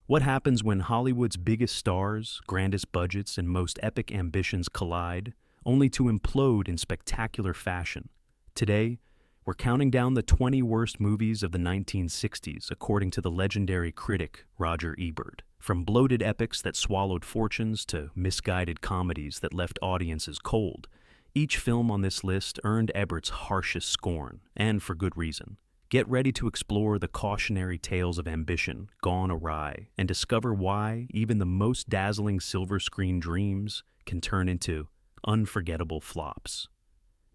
What happens when Hollywood's biggest stars, grandest budgets, and most epic ambitions collide, only to implode in spectacular fashion? Today, we're counting down the 20 worst movies of the 1960s, according to the legendary critic Roger Ebert. From bloated epics that swallowed fortunes to misguided comedies that left audiences cold, each film on this list earned Ebert's harshest scorn, and for good reason. Get ready to explore the cautionary tales of ambition gone awry and discover why even the most dazzling silver screen dreams can turn into unforgettable flops.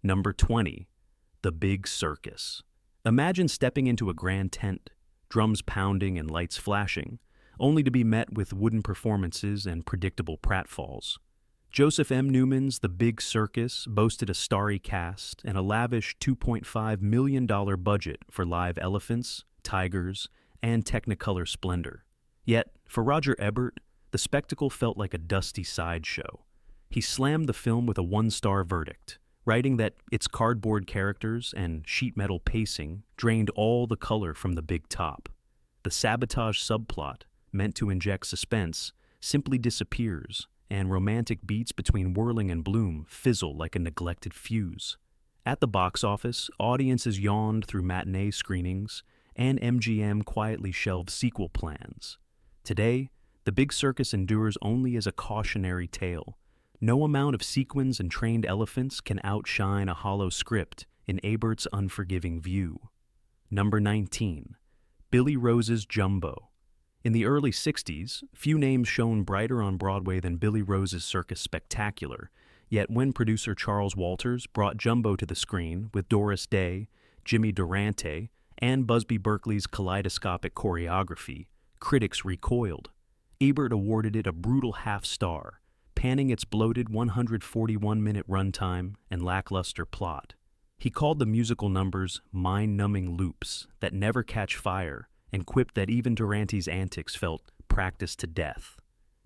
Number 20. The Big Circus. Imagine stepping into a grand tent, drums pounding and lights flashing, only to be met with wooden performances and predictable pratfalls. Joseph M. Newman's The Big Circus boasted a starry cast and a lavish $2.5 million budget for live elephants, tigers, and Technicolor splendor. Yet, for Roger Ebert, the spectacle felt like a dusty sideshow. He slammed the film with a one-star verdict, writing that its cardboard characters and sheet metal pacing drained all the color from the big top. The sabotage subplot, meant to inject suspense, simply disappears, and romantic beats between Whirling and Bloom fizzle like a neglected fuse. At the box office, audiences yawned through matinee screenings, and MGM quietly shelved sequel plans. Today, The Big Circus endures only as a cautionary tale. No amount of sequins and trained elephants can outshine a hollow script in Ebert's unforgiving view. Number 19. Billy Rose's Jumbo. In the early 60s, few names shone brighter on Broadway than Billy Rose's Circus Spectacular, yet when producer Charles Walters brought Jumbo to the screen with Doris Day, Jimmy Durante, and Busby Berkeley's kaleidoscopic choreography, critics recoiled. Ebert awarded it a brutal half-star, panning its bloated 141-minute runtime and lackluster plot. He called the musical numbers mind-numbing loops that never catch fire, and quipped that even Durante's antics felt practiced to death.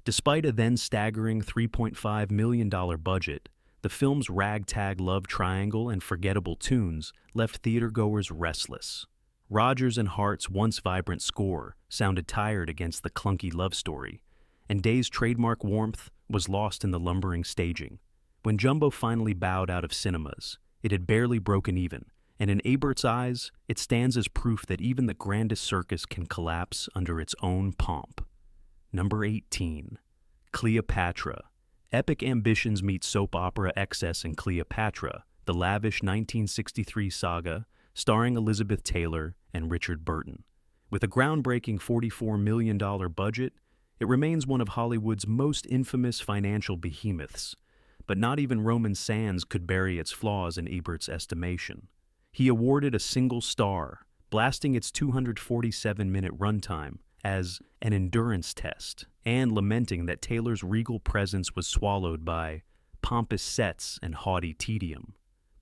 Despite a then staggering $3.5 million budget, the film's ragtag love triangle and forgettable tunes left theatergoers restless. Rodgers and Hart's once vibrant score sounded tired against the clunky love story, and Day's trademark warmth was lost in the lumbering staging. When Jumbo finally bowed out of cinemas, it had barely broken even, and in Ebert's eyes, it stands as proof that even the grandest circus can collapse under its own pomp. Number 18. Cleopatra. Epic ambitions meet soap opera excess in Cleopatra, the lavish 1963 saga starring Elizabeth Taylor and Richard Burton. With a groundbreaking $44 million budget, it remains one of Hollywood's most infamous financial behemoths, but not even Roman sands could bury its flaws in Ebert's estimation. He awarded a single star, blasting its 247-minute runtime as an endurance test, and lamenting that Taylor's regal presence was swallowed by pompous sets and haughty tedium.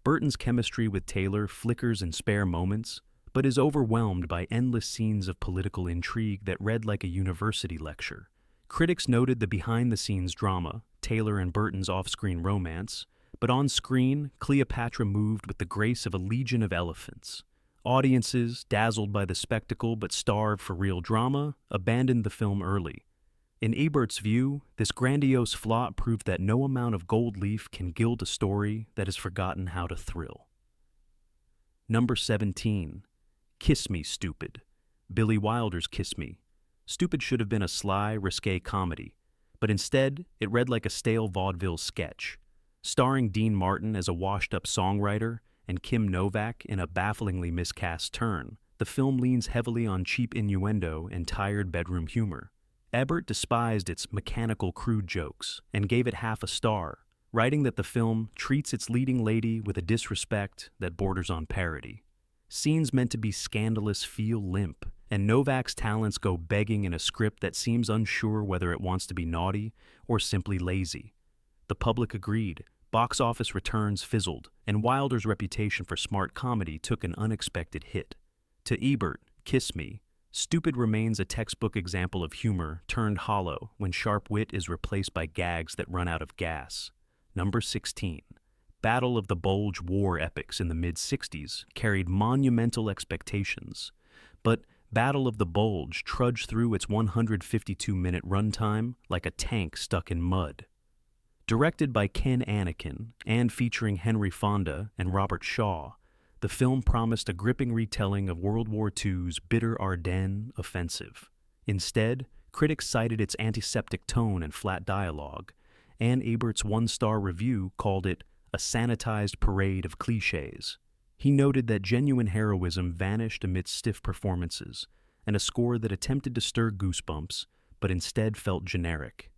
Burton's chemistry with Taylor flickers in spare moments, but is overwhelmed by endless scenes of political intrigue that read like a university lecture. Critics noted the behind-the-scenes drama, Taylor and Burton's off-screen romance, but on screen, Cleopatra moved with the grace of a legion of elephants. Audiences, dazzled by the spectacle but starved for real drama, abandoned the film early. In Ebert's view, this grandiose flop proved that no amount of gold leaf can gild a story that has forgotten how to thrill. Number 17. Kiss Me, Stupid. Billy Wilder's Kiss Me. Stupid should have been a sly, risque comedy, but instead, it read like a stale vaudeville sketch. Starring Dean Martin as a washed-up songwriter and Kim Novak in a bafflingly miscast turn, the film leans heavily on cheap innuendo and tired bedroom humor. Ebert despised its mechanical crude jokes and gave it half a star, writing that the film treats its leading lady with a disrespect that borders on parody. Scenes meant to be scandalous feel limp, and Novak's talents go begging in a script that seems unsure whether it wants to be naughty or simply lazy. The public agreed. Box office returns fizzled, and Wilder's reputation for smart comedy took an unexpected hit. To Ebert, Kiss Me, Stupid remains a textbook example of humor turned hollow when sharp wit is replaced by gags that run out of gas. Number 16. Battle of the Bulge war epics in the mid-60s carried monumental expectations, but Battle of the Bulge trudged through its 152-minute runtime like a tank stuck in mud. Directed by Ken Anakin and featuring Henry Fonda and Robert Shaw, the film promised a gripping retelling of World War II's bitter Ardennes offensive. Instead, critics cited its antiseptic tone and flat dialogue, and Ebert's one-star review called it a sanitized parade of cliches. He noted that genuine heroism vanished amidst stiff performances, and a score that attempted to stir goosebumps, but instead felt generic.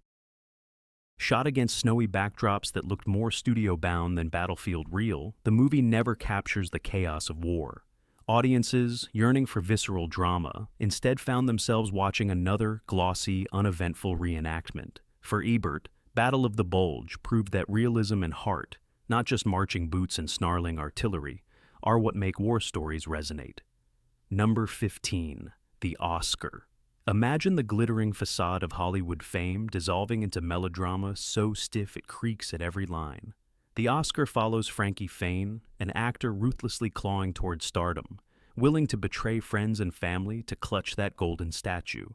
Shot against snowy backdrops that looked more studio-bound than battlefield real, the movie never captures the chaos of war. Audiences, yearning for visceral drama, instead found themselves watching another glossy, uneventful reenactment. For Ebert, Battle of the Bulge proved that realism and heart, not just marching boots and snarling artillery, are what make war stories resonate. Number 15. The Oscar. Imagine the glittering facade of Hollywood fame dissolving into melodrama so stiff it creaks at every line. The Oscar follows Frankie Fain, an actor ruthlessly clawing toward stardom, willing to betray friends and family to clutch that golden statue.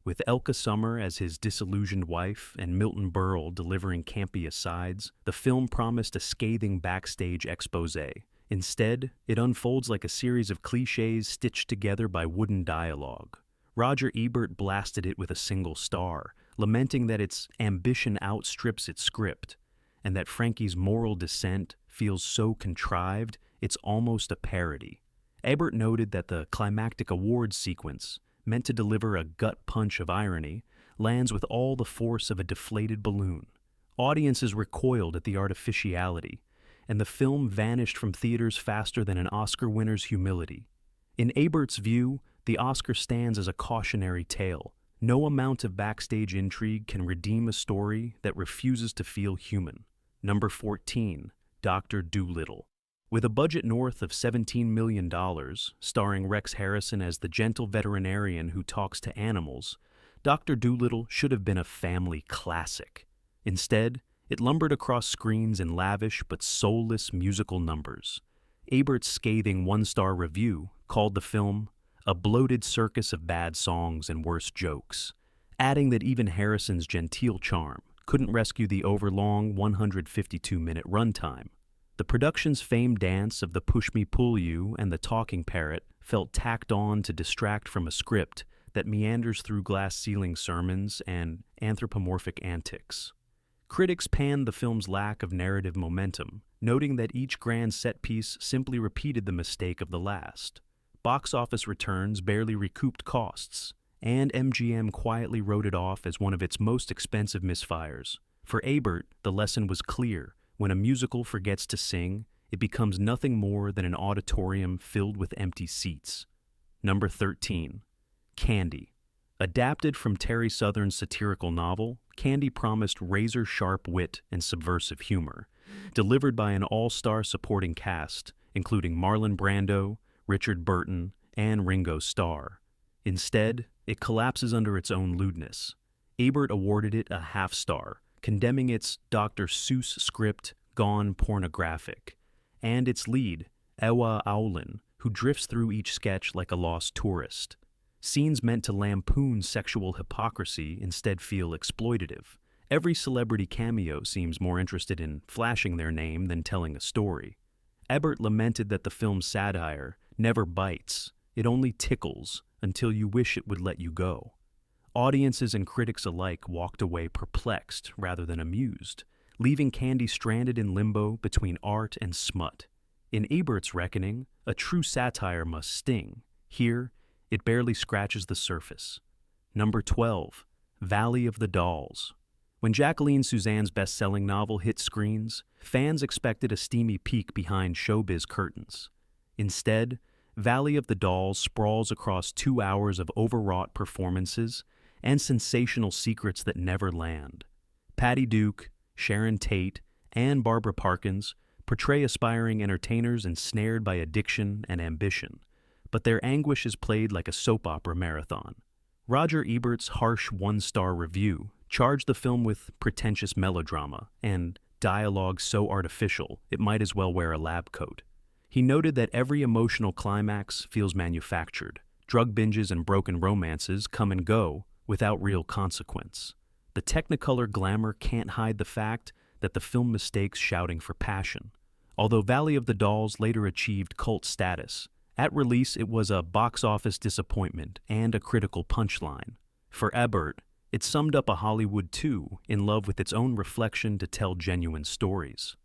With Elka Summer as his disillusioned wife and Milton Berle delivering campy asides, the film promised a scathing backstage exposé. Instead, it unfolds like a series of cliches stitched together by wooden dialogue. Roger Ebert blasted it with a single star, lamenting that its ambition outstrips its script, and that Frankie's moral descent feels so contrived it's almost a parody. Ebert noted that the climactic awards sequence, meant to deliver a gut punch of irony, lands with all the force of a deflated balloon. Audiences recoiled at the artificiality, and the film vanished from theaters faster than an Oscar winner's humility. In Ebert's view, the Oscar stands as a cautionary tale. No amount of backstage intrigue can redeem a story that refuses to feel human. Number 14. Dr. Doolittle. With a budget north of $17 million, starring Rex Harrison as the gentle veterinarian who talks to animals, Dr. Doolittle should have been a family classic. Instead, it lumbered across screens in lavish but soulless musical numbers. Ebert's scathing one-star review called the film a bloated circus of bad songs and worse jokes, adding that even Harrison's genteel charm couldn't rescue the overlong 152-minute runtime. The production's famed dance of the push me pull you and the talking parrot felt tacked on to distract from a script that meanders through glass-ceiling sermons and anthropomorphic antics. Critics panned the film's lack of narrative momentum, noting that each grand set piece simply repeated the mistake of the last. Box office returns barely recouped costs, and MGM quietly wrote it off as one of its most expensive misfires. For Ebert, the lesson was clear. When a musical forgets to sing, it becomes nothing more than an auditorium filled with empty seats. Number 13. Candy. Adapted from Terry Southern's satirical novel, Candy promised razor-sharp wit and subversive humor, delivered by an all-star supporting cast, including Marlon Brando, Richard Burton, and Ringo Starr. Instead, it collapses under its own lewdness. Ebert awarded it a half-star, condemning its Dr. Seuss script gone pornographic, and its lead, Ewa Owlin, who drifts through each sketch like a lost tourist. Scenes meant to lampoon sexual hypocrisy instead feel exploitative. Every celebrity cameo seems more interested in flashing their name than telling a story. Ebert lamented that the film's satire never bites, it only tickles until you wish it would let you go. Audiences and critics alike walked away perplexed rather than amused, leaving Candy stranded in limbo between art and smut. In Ebert's reckoning, a true satire must sting. Here, it barely scratches the surface. Number 12. Valley of the Dolls. When Jacqueline Suzanne's best-selling novel hit screens, fans expected a steamy peek behind showbiz curtains. Instead, Valley of the Dolls sprawls across 2 hours of overwrought performances and sensational secrets that never land. Patty Duke, Sharon Tate, and Barbara Parkins portray aspiring entertainers ensnared by addiction and ambition, but their anguish is played like a soap opera marathon. Roger Ebert's harsh one-star review charged the film with pretentious melodrama and dialogue so artificial it might as well wear a lab coat. He noted that every emotional climax feels manufactured, drug binges and broken romances come and go without real consequence. The Technicolor glamour can't hide the fact that the film mistakes shouting for passion. Although Valley of the Dolls later achieved cult status, at release it was a box office disappointment and a critical punchline. For Ebert, it summed up a Hollywood too in love with its own reflection to tell genuine stories.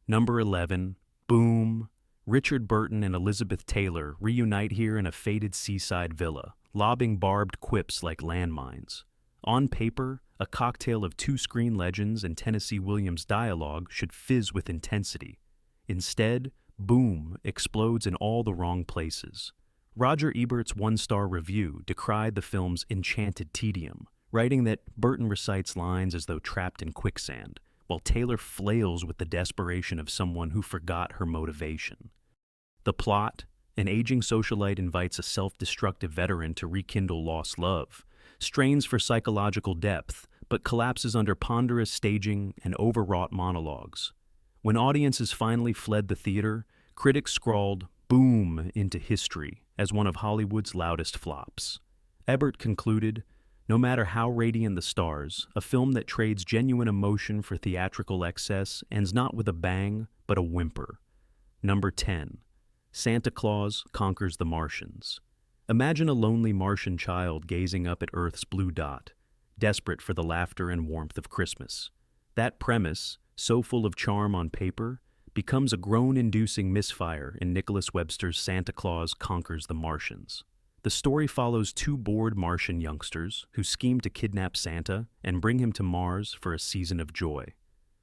Number 11, Boom. Richard Burton and Elizabeth Taylor reunite here in a faded seaside villa, lobbing barbed quips like landmines. On paper, a cocktail of two screen legends and Tennessee Williams dialogue should fizz with intensity. Instead, Boom explodes in all the wrong places. Roger Ebert's one-star review decried the film's enchanted tedium, writing that Burton recites lines as though trapped in quicksand, while Taylor flails with the desperation of someone who forgot her motivation. The plot: an aging socialite invites a self-destructive veteran to rekindle lost love, strains for psychological depth, but collapses under ponderous staging and overwrought monologues. When audiences finally fled the theater, critics scrawled "Boom" into history as one of Hollywood's loudest flops. Ebert concluded, no matter how radiant the stars, a film that trades genuine emotion for theatrical excess ends not with a bang, but a whimper. Number 10. Santa Claus Conquers the Martians. Imagine a lonely Martian child gazing up at Earth's blue dot, desperate for the laughter and warmth of Christmas. That premise, so full of charm on paper, becomes a groan-inducing misfire in Nicholas Webster's Santa Claus Conquers the Martians. The story follows two bored Martian youngsters who scheme to kidnap Santa and bring him to Mars for a season of joy.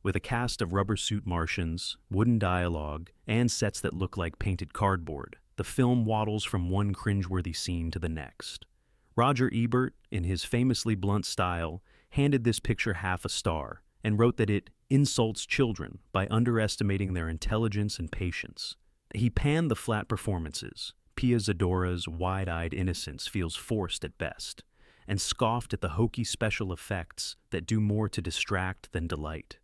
With a cast of rubber-suit Martians, wooden dialogue, and sets that look like painted cardboard, the film waddles from one cringeworthy scene to the next. Roger Ebert, in his famously blunt style, handed this picture half a star and wrote that it insults children by underestimating their intelligence and patience. He panned the flat performances. Pia Zadora's wide-eyed innocence feels forced at best, and scoffed at the hokey special effects that do more to distract than delight.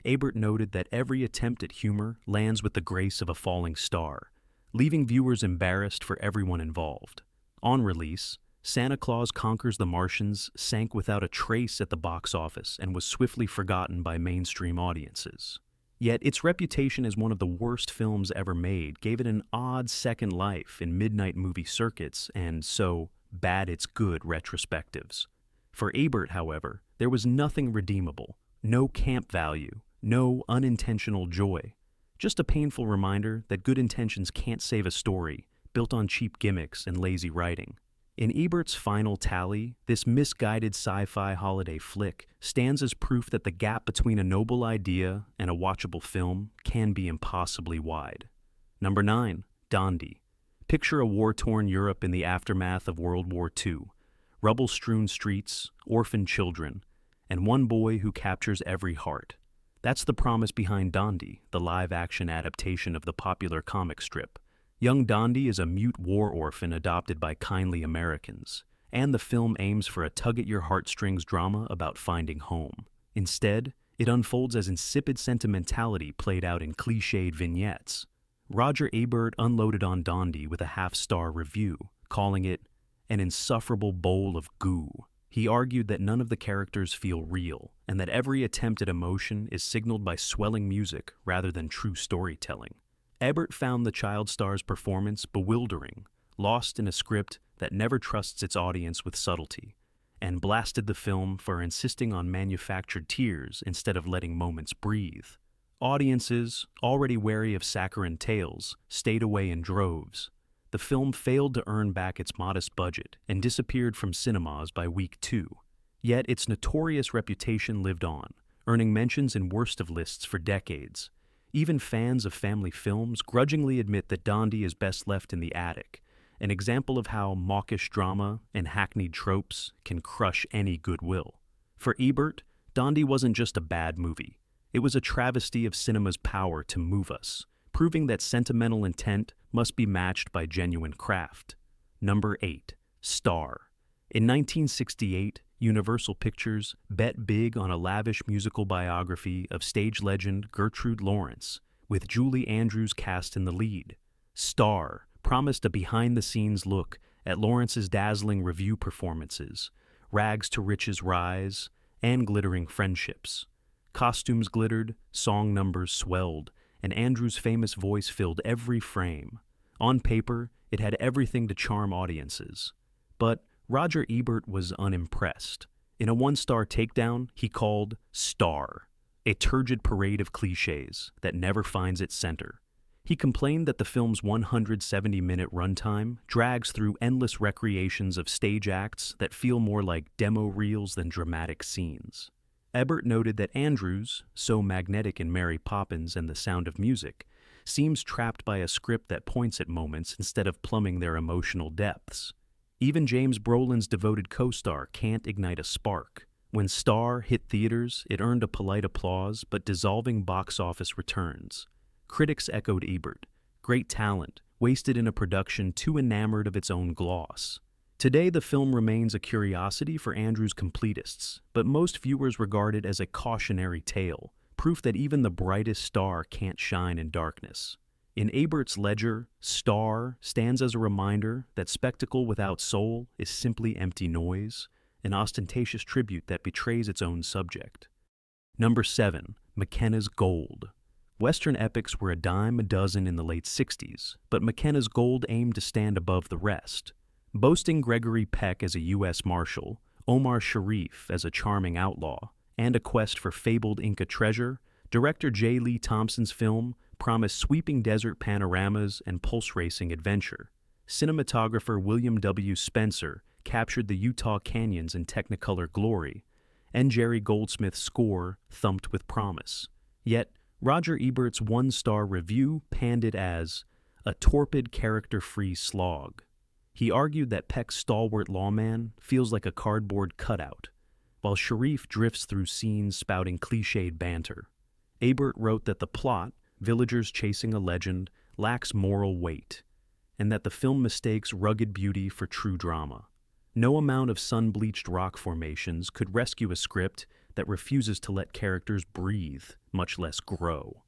Ebert noted that every attempt at humor lands with the grace of a falling star, leaving viewers embarrassed for everyone involved. On release, Santa Claus Conquers the Martians sank without a trace at the box office and was swiftly forgotten by mainstream audiences. Yet its reputation as one of the worst films ever made gave it an odd second life in midnight movie circuits and so bad it's good retrospectives. For Ebert, however, there was nothing redeemable, no camp value, no unintentional joy. Just a painful reminder that good intentions can't save a story built on cheap gimmicks and lazy writing. In Ebert's final tally, this misguided sci-fi holiday flick stands as proof that the gap between a noble idea and a watchable film can be impossibly wide. Number 9. Dondi. Picture a war-torn Europe in the aftermath of World War II. Rubble-strewn streets, orphaned children, and one boy who captures every heart. That's the promise behind Dondi, the live-action adaptation of the popular comic strip. Young Dondi is a mute war orphan adopted by kindly Americans, and the film aims for a tug-at-your-heartstrings drama about finding home. Instead, it unfolds as insipid sentimentality played out in cliched vignettes. Roger Ebert unloaded on Dondi with a half-star review, calling it an insufferable bowl of goo. He argued that none of the characters feel real, and that every attempt at emotion is signaled by swelling music rather than true storytelling. Ebert found the child star's performance bewildering, lost in a script that never trusts its audience with subtlety, and blasted the film for insisting on manufactured tears instead of letting moments breathe. Audiences, already wary of saccharine tales, stayed away in droves. The film failed to earn back its modest budget and disappeared from cinemas by week 2. Yet its notorious reputation lived on, earning mentions in worst of lists for decades. Even fans of family films grudgingly admit that Dondi is best left in the attic, an example of how mawkish drama and hackneyed tropes can crush any goodwill. For Ebert, Dondi wasn't just a bad movie. It was a travesty of cinema's power to move us, proving that sentimental intent must be matched by genuine craft. Number 8. Star. In 1968, Universal Pictures bet big on a lavish musical biography of stage legend Gertrude Lawrence, with Julie Andrews cast in the lead. Star promised a behind-the-scenes look at Lawrence's dazzling review performances, rags to riches rise, and glittering friendships. Costumes glittered, song numbers swelled, and Andrew's famous voice filled every frame. On paper, it had everything to charm audiences. But Roger Ebert was unimpressed. In a one-star takedown, he called Star, a turgid parade of cliches that never finds its center. He complained that the film's 170-minute runtime drags through endless recreations of stage acts that feel more like demo reels than dramatic scenes. Ebert noted that Andrews, so magnetic in Mary Poppins and The Sound of Music, seems trapped by a script that points at moments instead of plumbing their emotional depths. Even James Brolin's devoted co-star can't ignite a spark. When Star hit theaters, it earned a polite applause but dissolving box office returns. Critics echoed Ebert, great talent, wasted in a production too enamored of its own gloss. Today, the film remains a curiosity for Andrew's completists, but most viewers regard it as a cautionary tale, proof that even the brightest star can't shine in darkness. In Ebert's ledger, Star stands as a reminder that spectacle without soul is simply empty noise, an ostentatious tribute that betrays its own subject. Number 7. McKenna's Gold. Western epics were a dime a dozen in the late 60s, but McKenna's Gold aimed to stand above the rest. Boasting Gregory Peck as a U.S. Marshal, Omar Sharif as a charming outlaw, and a quest for fabled Inca treasure, director J. Lee Thompson's film promised sweeping desert panoramas and pulse-racing adventure. Cinematographer William W. Spencer captured the Utah canyons in Technicolor glory, and Jerry Goldsmith's score thumped with promise. Yet, Roger Ebert's one-star review panned it as a torpid, character-free slog. He argued that Peck's stalwart lawman feels like a cardboard cutout, while Sharif drifts through scenes spouting cliched banter. Ebert wrote that the plot, villagers chasing a legend, lacks moral weight, and that the film mistakes rugged beauty for true drama. No amount of sun-bleached rock formations could rescue a script that refuses to let characters breathe, much less grow.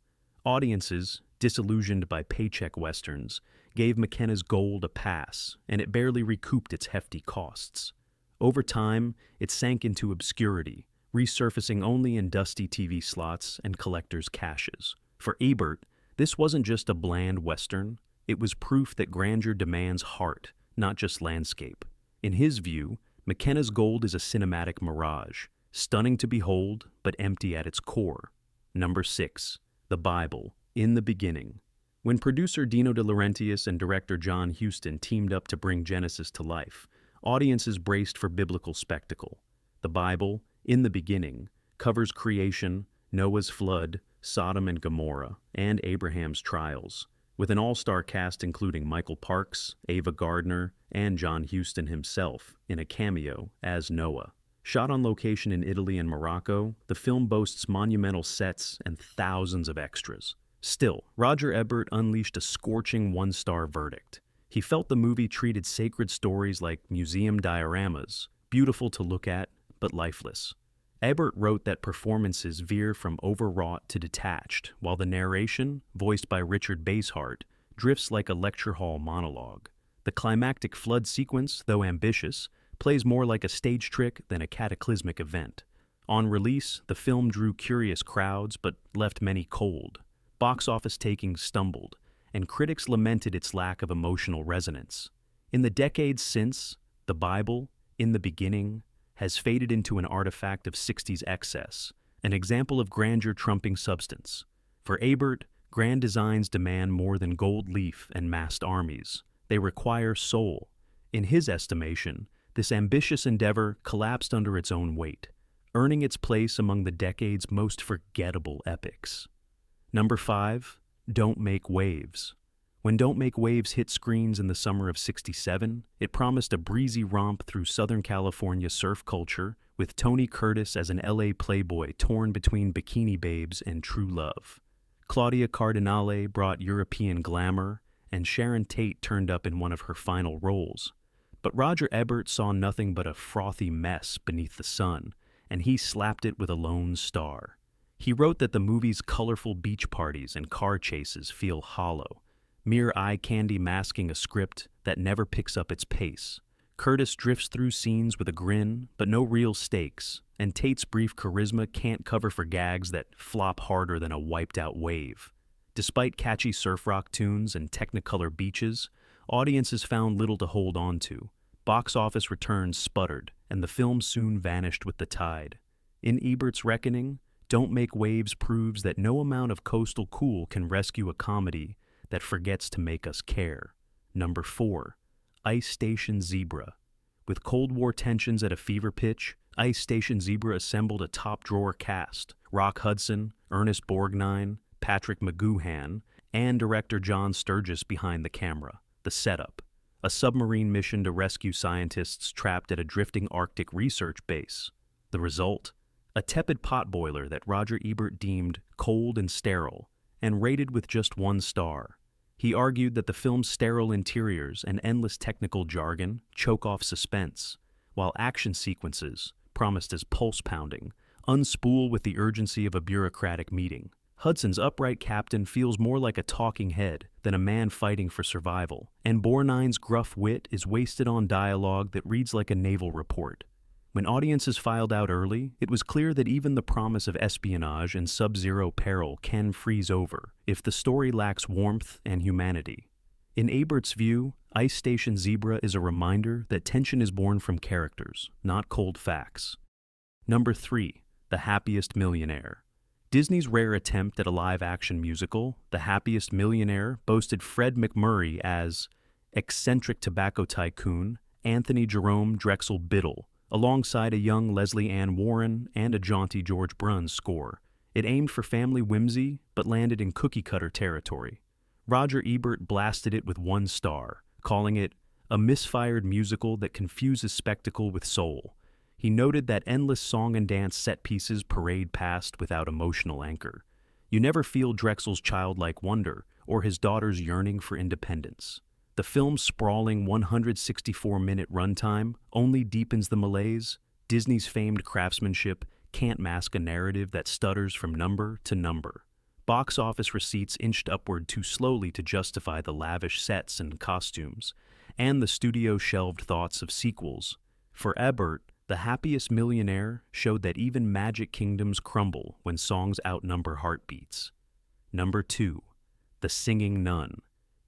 Audiences, disillusioned by paycheck westerns, gave McKenna's Gold a pass, and it barely recouped its hefty costs. Over time, it sank into obscurity, resurfacing only in dusty TV slots and collectors' caches. For Ebert, this wasn't just a bland western, it was proof that grandeur demands heart, not just landscape. In his view, McKenna's Gold is a cinematic mirage, stunning to behold, but empty at its core. Number 6. The Bible, In the Beginning. When producer Dino De Laurentiis and director John Huston teamed up to bring Genesis to life, audiences braced for biblical spectacle. The Bible, In the Beginning, covers creation, Noah's flood, Sodom and Gomorrah, and Abraham's trials, with an all-star cast including Michael Parks, Ava Gardner, and John Huston himself in a cameo as Noah. Shot on location in Italy and Morocco, the film boasts monumental sets and thousands of extras. Still, Roger Ebert unleashed a scorching one-star verdict. He felt the movie treated sacred stories like museum dioramas, beautiful to look at, but lifeless. Ebert wrote that performances veer from overwrought to detached, while the narration, voiced by Richard Basehart, drifts like a lecture hall monologue. The climactic flood sequence, though ambitious, plays more like a stage trick than a cataclysmic event. On release, the film drew curious crowds but left many cold. Box office takings stumbled, and critics lamented its lack of emotional resonance. In the decades since, the Bible, In the Beginning, has faded into an artifact of 60s excess, an example of grandeur trumping substance. For Ebert, grand designs demand more than gold leaf and massed armies. They require soul. In his estimation, this ambitious endeavor collapsed under its own weight, earning its place among the decade's most forgettable epics. Number 5. Don't Make Waves. When Don't Make Waves hit screens in the summer of '67, it promised a breezy romp through Southern California surf culture, with Tony Curtis as an LA playboy torn between bikini babes and true love. Claudia Cardinale brought European glamour, and Sharon Tate turned up in one of her final roles. But Roger Ebert saw nothing but a frothy mess beneath the sun, and he slapped it with a lone star. He wrote that the movie's colorful beach parties and car chases feel hollow, mere eye candy masking a script that never picks up its pace. Curtis drifts through scenes with a grin, but no real stakes, and Tate's brief charisma can't cover for gags that flop harder than a wiped-out wave. Despite catchy surf rock tunes and Technicolor beaches, audiences found little to hold on to. Box office returns sputtered, and the film soon vanished with the tide. In Ebert's reckoning, Don't Make Waves proves that no amount of coastal cool can rescue a comedy that forgets to make us care. Number 4. Ice Station Zebra. With Cold War tensions at a fever pitch, Ice Station Zebra assembled a top-drawer cast: Rock Hudson, Ernest Borgnine, Patrick McGoohan, and director John Sturgis behind the camera. The setup: a submarine mission to rescue scientists trapped at a drifting Arctic research base. The result: a tepid potboiler that Roger Ebert deemed cold and sterile, and rated with just 1 star. He argued that the film's sterile interiors and endless technical jargon choke off suspense, while action sequences, promised as pulse-pounding, unspool with the urgency of a bureaucratic meeting. Hudson's upright captain feels more like a talking head than a man fighting for survival, and Borgnine's gruff wit is wasted on dialogue that reads like a naval report. When audiences filed out early, it was clear that even the promise of espionage and sub-zero peril can freeze over if the story lacks warmth and humanity. In Ebert's view, Ice Station Zebra is a reminder that tension is born from characters, not cold facts. Number 3. The Happiest Millionaire. Disney's rare attempt at a live-action musical, The Happiest Millionaire, boasted Fred MacMurray as eccentric tobacco tycoon Anthony Jerome Drexel Biddle, alongside a young Leslie Ann Warren and a jaunty George Bruns score. It aimed for family whimsy, but landed in cookie-cutter territory. Roger Ebert blasted it with 1 star, calling it a misfired musical that confuses spectacle with soul. He noted that endless song and dance set pieces parade past without emotional anchor. You never feel Drexel's childlike wonder or his daughter's yearning for independence. The film's sprawling 164-minute runtime only deepens the malaise. Disney's famed craftsmanship can't mask a narrative that stutters from number to number. Box office receipts inched upward too slowly to justify the lavish sets and costumes, and the studio shelved thoughts of sequels. For Ebert, The Happiest Millionaire showed that even magic kingdoms crumble when songs outnumber heartbeats. Number 2. The Singing Nun.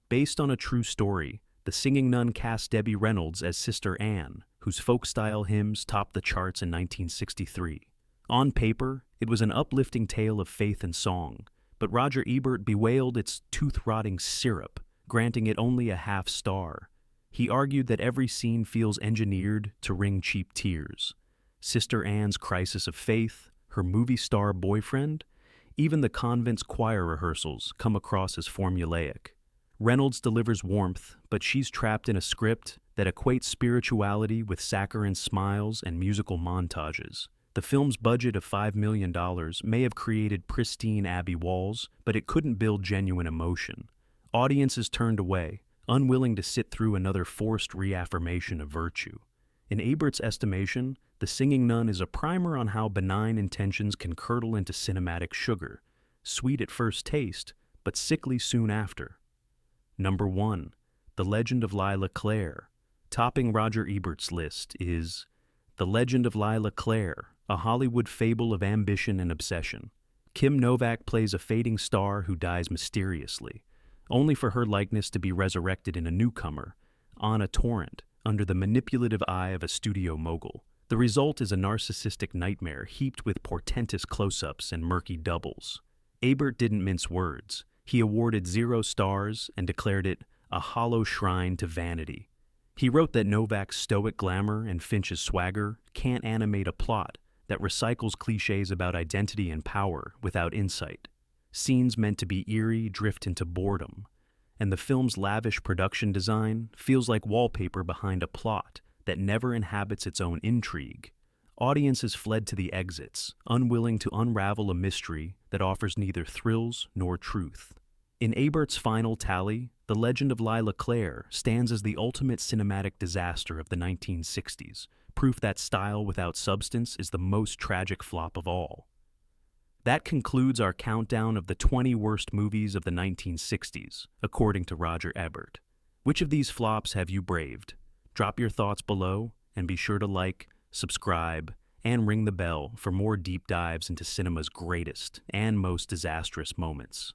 Based on a true story, The Singing Nun cast Debbie Reynolds as Sister Anne, whose folk-style hymns topped the charts in 1963. On paper, it was an uplifting tale of faith and song, but Roger Ebert bewailed its tooth-rotting syrup, granting it only a half star. He argued that every scene feels engineered to wring cheap tears. Sister Anne's crisis of faith, her movie star boyfriend, even the convent's choir rehearsals come across as formulaic. Reynolds delivers warmth, but she's trapped in a script that equates spirituality with saccharine smiles and musical montages. The film's budget of $5 million may have created pristine abbey walls, but it couldn't build genuine emotion. Audiences turned away, unwilling to sit through another forced reaffirmation of virtue. In Ebert's estimation, The Singing Nun is a primer on how benign intentions can curdle into cinematic sugar, sweet at first taste, but sickly soon after. Number 1. The Legend of Layla Clair. Topping Roger Ebert's list is The Legend of Layla Clair, a Hollywood fable of ambition and obsession. Kim Novak plays a fading star who dies mysteriously, only for her likeness to be resurrected in a newcomer, Anna Torrent, under the manipulative eye of a studio mogul. The result is a narcissistic nightmare heaped with portentous close-ups and murky doubles. Ebert didn't mince words. He awarded 0 stars and declared it a hollow shrine to vanity. He wrote that Novak's stoic glamour and Finch's swagger can't animate a plot that recycles cliches about identity and power without insight. Scenes meant to be eerie drift into boredom, and the film's lavish production design feels like wallpaper behind a plot that never inhabits its own intrigue. Audiences fled to the exits, unwilling to unravel a mystery that offers neither thrills nor truth. In Ebert's final tally, The Legend of Layla Clair stands as the ultimate cinematic disaster of the 1960s, proof that style without substance is the most tragic flop of all. That concludes our countdown of the 20 worst movies of the 1960s, according to Roger Ebert. Which of these flops have you braved? Drop your thoughts below and be sure to like, subscribe, and ring the bell for more deep dives into cinema's greatest and most disastrous moments.